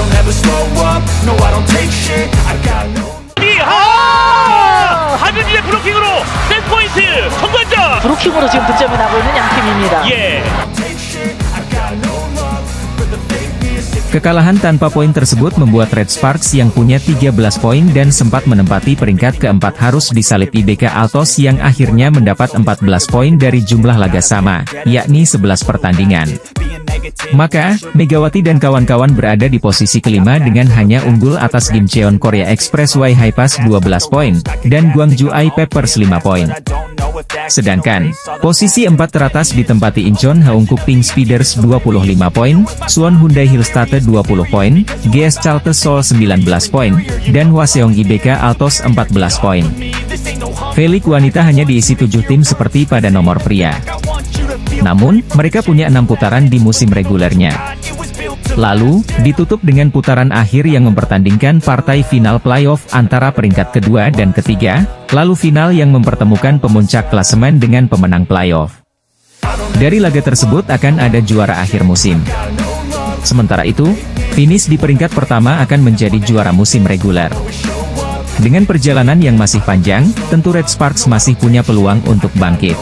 don't ever slow up, no I don't take shit, I got no. 하균이의 브로킹으로 세트포인트 성공자. 브로킹으로 지금 득점이 나고 있는 양팀입니다. 예. Kekalahan tanpa poin tersebut membuat Red Sparks yang punya 13 poin dan sempat menempati peringkat keempat harus disalip IBK Altos yang akhirnya mendapat 14 poin dari jumlah laga sama, yakni 11 pertandingan. Maka, Megawati dan kawan-kawan berada di posisi kelima dengan hanya unggul atas Gimcheon Korea Express Y Highpass 12 poin, dan Gwangju I Peppers 5 poin. Sedangkan, posisi 4 teratas ditempati Incheon Haeunkook Pink Speeders 25 poin, Suwon Hyundai Hillstate 20 poin, GS Chalte Seoul 19 poin, dan Hwaseong IBK Altos 14 poin. V-League wanita hanya diisi 7 tim seperti pada nomor pria. Namun, mereka punya 6 putaran di musim regulernya. Lalu, ditutup dengan putaran akhir yang mempertandingkan partai final playoff antara peringkat kedua dan ketiga, lalu final yang mempertemukan pemuncak klasemen dengan pemenang playoff. Dari laga tersebut akan ada juara akhir musim. Sementara itu, finish di peringkat pertama akan menjadi juara musim reguler. Dengan perjalanan yang masih panjang, tentu Red Sparks masih punya peluang untuk bangkit.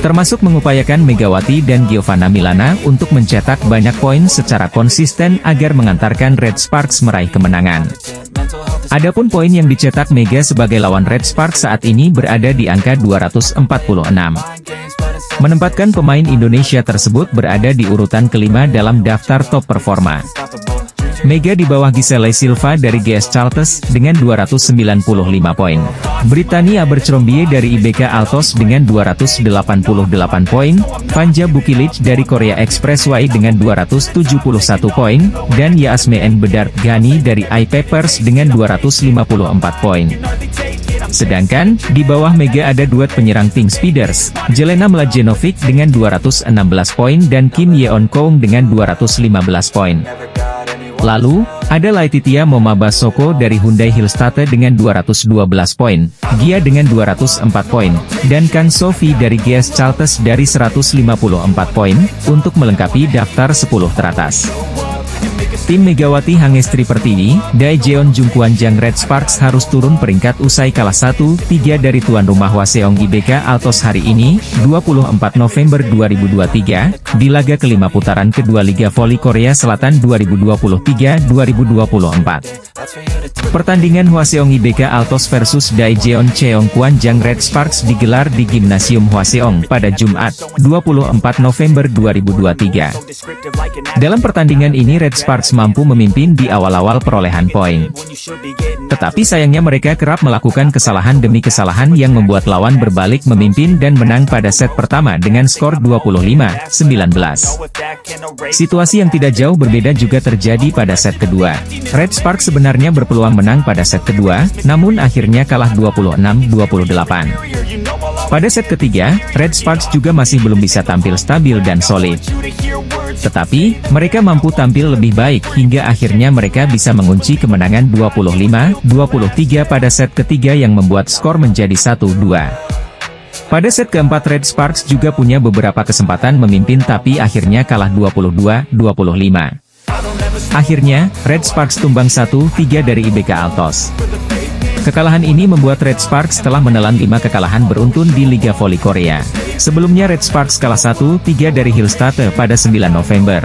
Termasuk mengupayakan Megawati dan Giovanna Milana untuk mencetak banyak poin secara konsisten agar mengantarkan Red Sparks meraih kemenangan. Adapun poin yang dicetak Mega sebagai lawan Red Sparks saat ini berada di angka 246. Menempatkan pemain Indonesia tersebut berada di urutan kelima dalam daftar top performa. Mega di bawah Giselle Silva dari GS Chartes dengan 295 poin. Brittany Abercrombie dari IBK Altos dengan 288 poin, Vanja Bukilic dari Korea Express Y dengan 271 poin, dan Yasmeen Bedard Ghani dari I Peppers dengan 254 poin. Sedangkan, di bawah Mega ada duet penyerang Pink Speeders, Jelena Mladenovic dengan 216 poin dan Kim Yeon Koung dengan 215 poin. Lalu, ada Laetitia Momabasoko dari Hyundai Hillstate dengan 212 poin, Gia dengan 204 poin, dan Kang Sophie dari GS Chartes dari 154 poin, untuk melengkapi daftar 10 teratas. Tim Megawati Hangestri Pertiwi, Daejeon Jungkwanjang Red Sparks harus turun peringkat usai kalah 1-3 dari tuan rumah Hwaseong IBK Altos hari ini, 24 November 2023, di laga kelima putaran kedua Liga Voli Korea Selatan 2023-2024. Pertandingan Hwaseong IBK Altos versus Daejeon Cheongkwanjang Red Sparks digelar di Gimnasium Hwaseong pada Jumat, 24 November 2023. Dalam pertandingan ini Red Sparks mampu memimpin di awal-awal perolehan poin. Tetapi sayangnya mereka kerap melakukan kesalahan demi kesalahan yang membuat lawan berbalik memimpin dan menang pada set pertama dengan skor 25-19. Situasi yang tidak jauh berbeda juga terjadi pada set kedua. Red Sparks sebenarnya berpeluang menang pada set kedua, namun akhirnya kalah 26-28. Pada set ketiga, Red Sparks juga masih belum bisa tampil stabil dan solid. Tetapi, mereka mampu tampil lebih baik hingga akhirnya mereka bisa mengunci kemenangan 25-23 pada set ketiga yang membuat skor menjadi 1-2. Pada set keempat Red Sparks juga punya beberapa kesempatan memimpin tapi akhirnya kalah 22-25. Akhirnya, Red Sparks tumbang 1-3 dari IBK Altos. Kekalahan ini membuat Red Sparks telah menelan 5 kekalahan beruntun di Liga Voli Korea. Sebelumnya Red Sparks kalah 1-3 dari Hillstate pada 9 November.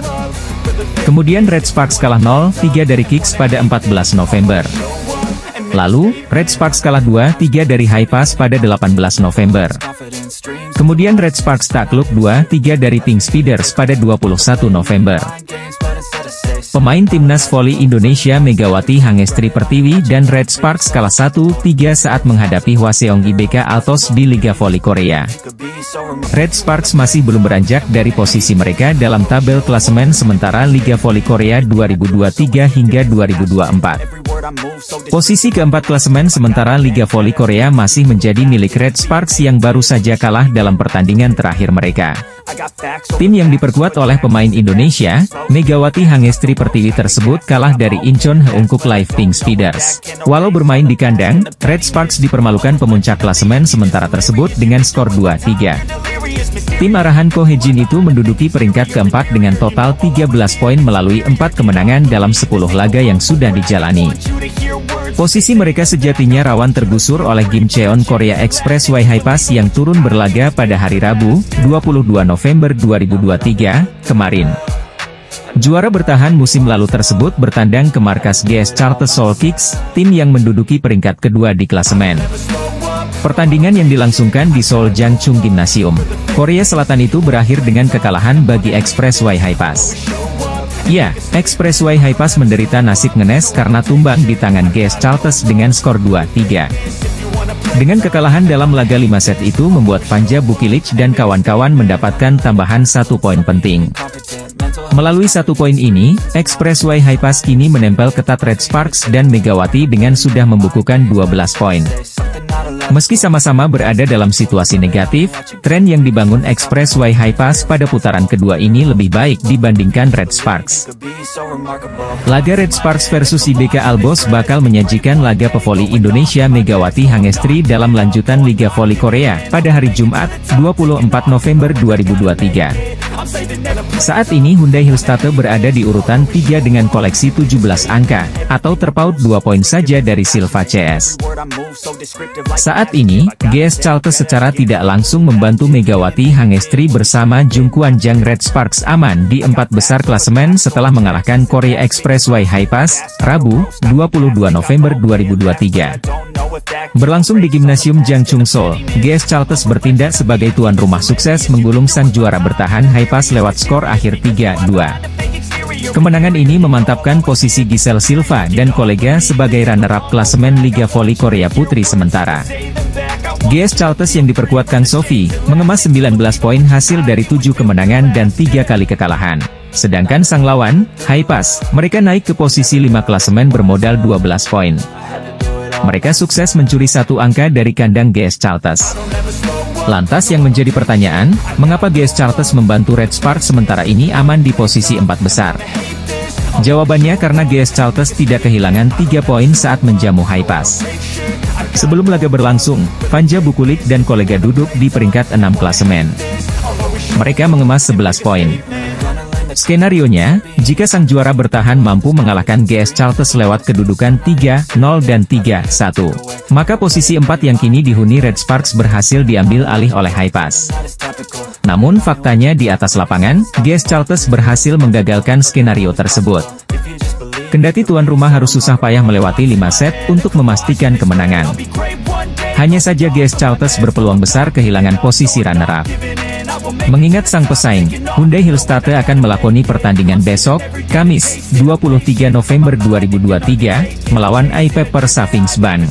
Kemudian Red Sparks kalah 0-3 dari Kicks pada 14 November. Lalu, Red Sparks kalah 2-3 dari Highpass pada 18 November. Kemudian Red Sparks takluk 2-3 dari Pink Speeders pada 21 November. Pemain timnas voli Indonesia Megawati Hangestri Pertiwi dan Red Sparks kalah 1-3 saat menghadapi Hwaseong IBK Altos di Liga Voli Korea. Red Sparks masih belum beranjak dari posisi mereka dalam tabel klasemen sementara Liga Voli Korea 2023 hingga 2024. Posisi keempat klasemen sementara Liga Voli Korea masih menjadi milik Red Sparks yang baru saja kalah dalam pertandingan terakhir mereka. Tim yang diperkuat oleh pemain Indonesia, Megawati Hangestri Pertiwi tersebut kalah dari Incheon Haeunkook Live Pink Speeders. Walau bermain di kandang, Red Sparks dipermalukan pemuncak klasemen sementara tersebut dengan skor 2-3. Tim arahan Ko Hee-jin itu menduduki peringkat keempat dengan total 13 poin melalui 4 kemenangan dalam 10 laga yang sudah dijalani. Posisi mereka sejatinya rawan tergusur oleh Kim Cheon Korea Expressway Hi-Pass yang turun berlaga pada hari Rabu, 22 November 2023, kemarin. Juara bertahan musim lalu tersebut bertandang ke markas GS Charter Seoul Kicks, tim yang menduduki peringkat kedua di klasemen. Pertandingan yang dilangsungkan di Seoul Jangchung Gymnasium, Korea Selatan itu berakhir dengan kekalahan bagi Expressway Hi-Pass. Ya, Expressway Hi-Pass menderita nasib ngenes karena tumbang di tangan GS Charters dengan skor 2-3. Dengan kekalahan dalam laga 5 set itu membuat Vanja Bukilic dan kawan-kawan mendapatkan tambahan 1 poin penting. Melalui 1 poin ini, Expressway Hi-Pass kini menempel ketat Red Sparks dan Megawati dengan sudah membukukan 12 poin. Meski sama-sama berada dalam situasi negatif, tren yang dibangun Expressway Hi-Pass pada putaran kedua ini lebih baik dibandingkan Red Sparks. Laga Red Sparks versus IBK Albos bakal menyajikan laga pevoli Indonesia Megawati Hangestri dalam lanjutan Liga Voli Korea pada hari Jumat, 24 November 2023. Saat ini Hyundai Hillstate berada di urutan 3 dengan koleksi 17 angka, atau terpaut 2 poin saja dari Silva CS. Saat ini, GS Charter secara tidak langsung membantu Megawati Hangestri bersama Jungkwon Jang Red Sparks aman di 4 besar klasemen setelah mengalahkan Korea Expressway Hi-Pass, Rabu, 22 November 2023. Berlangsung di Gymnasium Jangchung Seoul, GS Charters bertindak sebagai tuan rumah sukses menggulung sang juara bertahan Hi-Pass lewat skor akhir 3-2. Kemenangan ini memantapkan posisi Giselle Silva dan kolega sebagai runner-up klasemen Liga Voli Korea Putri sementara. GS Charters yang diperkuat Kang Sophie, mengemas 19 poin hasil dari 7 kemenangan dan 3 kali kekalahan. Sedangkan sang lawan, Hi-Pass, mereka naik ke posisi 5 klasemen bermodal 12 poin. Mereka sukses mencuri 1 angka dari kandang GS Charters. Lantas yang menjadi pertanyaan, mengapa GS Charters membantu Red Sparks sementara ini aman di posisi 4 besar? Jawabannya karena GS Charters tidak kehilangan 3 poin saat menjamu Hi-Pass. Sebelum laga berlangsung, Vanja Bukilic dan kolega duduk di peringkat 6 klasemen. Mereka mengemas 11 poin. Skenarionya, jika sang juara bertahan mampu mengalahkan GS Charters lewat kedudukan 3-0 dan 3-1, maka posisi 4 yang kini dihuni Red Sparks berhasil diambil alih oleh Hi-Pass. Namun faktanya di atas lapangan, GS Charters berhasil menggagalkan skenario tersebut. Kendati tuan rumah harus susah payah melewati 5 set untuk memastikan kemenangan. Hanya saja GS Charters berpeluang besar kehilangan posisi runner-up. Mengingat sang pesaing, Hyundai Hillstate akan melakoni pertandingan besok, Kamis, 23 November 2023, melawan iPepper Savingsban.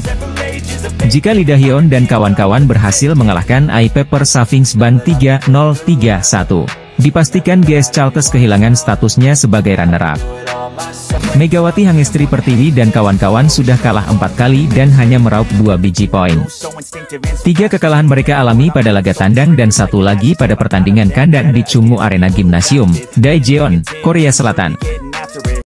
Jika Lee Da-hyun dan kawan-kawan berhasil mengalahkan iPepper Savingsban 3-0, 3-1, dipastikan GS Charters kehilangan statusnya sebagai runner-up. Megawati Hangestri Pertiwi dan kawan-kawan sudah kalah 4 kali dan hanya meraup 2 biji poin. 3 kekalahan mereka alami pada laga tandang dan 1 lagi pada pertandingan kandang di Chungmu Arena Gymnasium, Daejeon, Korea Selatan.